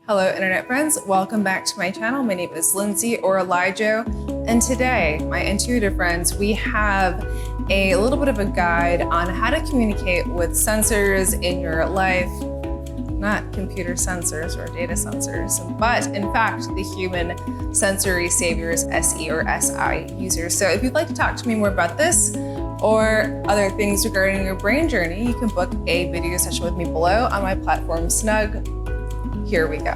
Hello, internet friends. Welcome back to my channel. My name is Lindsay or Elijah, and today, my intuitive friends, we have a little bit of a guide on how to communicate with sensors in your life. Not computer sensors or data sensors, but in fact, the human sensory saviors, SE or SI users. So if you'd like to talk to me more about this or other things regarding your brain journey, you can book a video session with me below on my platform, Snug. Here we go.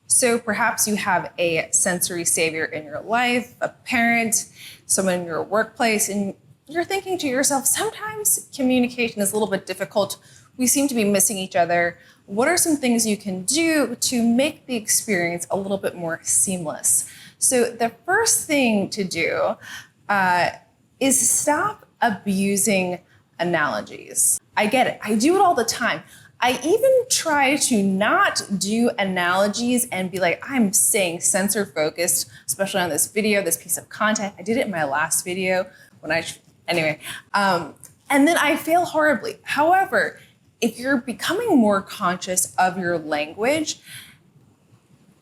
So perhaps you have a sensory savior in your life, a parent, someone in your workplace, and you're thinking to yourself, sometimes communication is a little bit difficult. We seem to be missing each other. What are some things you can do to make the experience a little bit more seamless? So the first thing to do is stop abusing analogies. I get it. I do it all the time. I even try to not do analogies and be like, I'm staying sensor focused, especially on this video, this piece of content. I did it in my last video anyway. And then I fail horribly. However, if you're becoming more conscious of your language,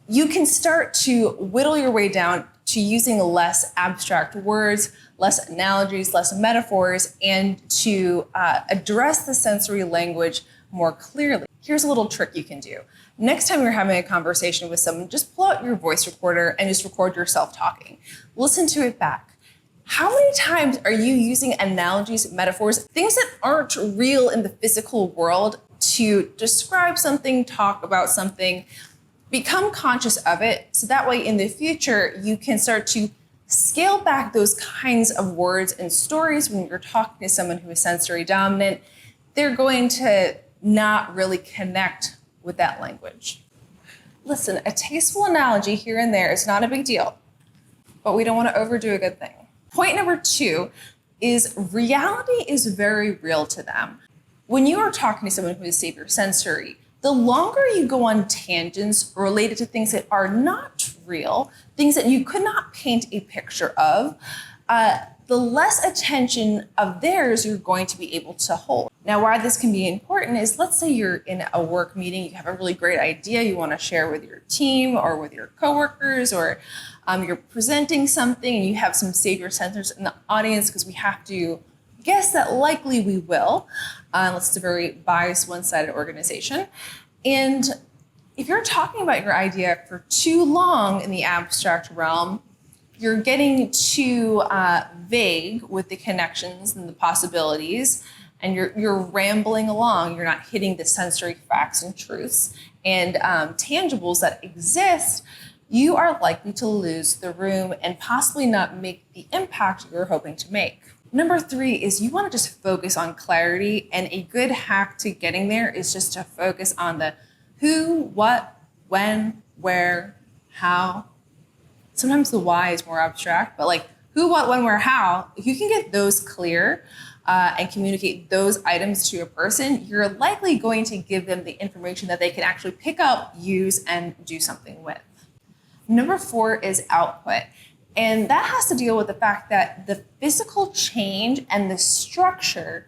you can start to whittle your way down to using less abstract words, less analogies, less metaphors, and to address the sensory language more clearly. Here's a little trick you can do. Next time you're having a conversation with someone, just pull out your voice recorder and just record yourself talking. Listen to it back. How many times are you using analogies, metaphors, things that aren't real in the physical world to describe something, talk about something? Become conscious of it so that way in the future you can start to scale back those kinds of words and stories when you're talking to someone who is sensory dominant. They're going to not really connect with that language. Listen, a tasteful analogy here and there is not a big deal, but we don't want to overdo a good thing. Point number 2 is reality is very real to them. When you are talking to someone who is savior sensory, the longer you go on tangents related to things that are not real, things that you could not paint a picture of, the less attention of theirs you're going to be able to hold. Now, why this can be important is, let's say you're in a work meeting, you have a really great idea you want to share with your team or with your coworkers, or you're presenting something and you have some savior sensors in the audience, because we have to guess that likely we will, unless it's a very biased, one-sided organization. And if you're talking about your idea for too long in the abstract realm, you're getting too vague with the connections and the possibilities, and you're rambling along. You're not hitting the sensory facts and truths and tangibles that exist. You are likely to lose the room and possibly not make the impact you're hoping to make. Number 3 is you want to just focus on clarity, and a good hack to getting there is just to focus on the who, what, when, where, how. Sometimes the why is more abstract, but like who, what, when, where, how, if you can get those clear and communicate those items to a person, you're likely going to give them the information that they can actually pick up, use, and do something with. Number 4 is output. And that has to deal with the fact that the physical change and the structure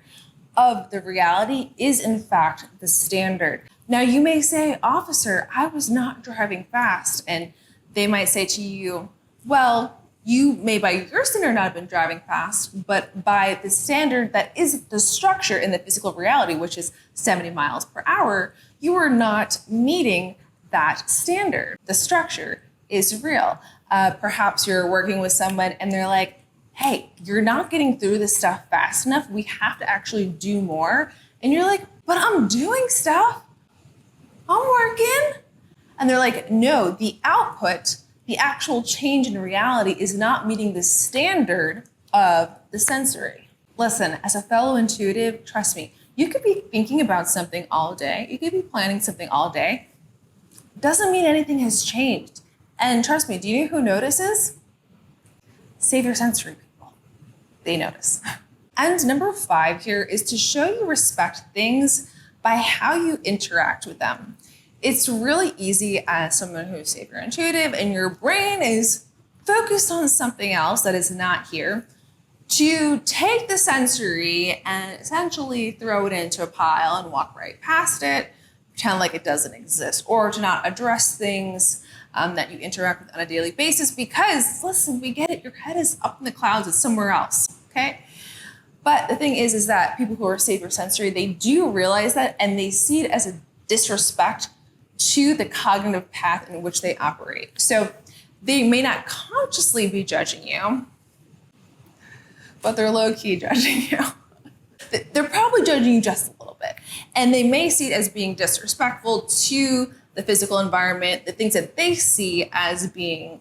of the reality is in fact the standard. Now you may say, officer, I was not driving fast. And they might say to you, well, you may by your standard not have been driving fast, but by the standard that is the structure in the physical reality, which is 70 miles per hour, you are not meeting that standard. The structure is real. Perhaps you're working with someone and they're like, hey, you're not getting through this stuff fast enough. We have to actually do more. And you're like, but I'm doing stuff. I'm working. And they're like, no, the output, the actual change in reality is not meeting the standard of the sensory. Listen, as a fellow intuitive, trust me, you could be thinking about something all day. You could be planning something all day. Doesn't mean anything has changed. And trust me, do you know who notices? Savior sensory people. They notice. And number 5 here is to show you respect things by how you interact with them. It's really easy as someone who's savior intuitive and your brain is focused on something else that is not here, to take the sensory and essentially throw it into a pile and walk right past it, pretend like it doesn't exist, or to not address things that you interact with on a daily basis because, listen, we get it, your head is up in the clouds, it's somewhere else, okay? But the thing is that people who are savior sensory, they do realize that, and they see it as a disrespect to the cognitive path in which they operate. So they may not consciously be judging you, but they're low-key judging you. They're probably judging you just a little bit. And they may see it as being disrespectful to the physical environment, the things that they see as being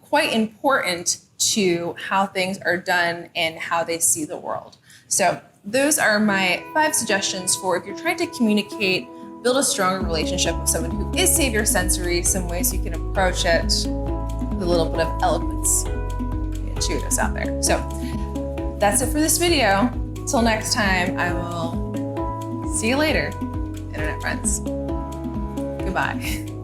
quite important to how things are done and how they see the world. So those are my 5 suggestions for if you're trying to communicate, build a stronger relationship with someone who is savior sensory, some ways you can approach it with a little bit of eloquence. Intuitives out there. So that's it for this video. Till next time, I will see you later, internet friends. Goodbye.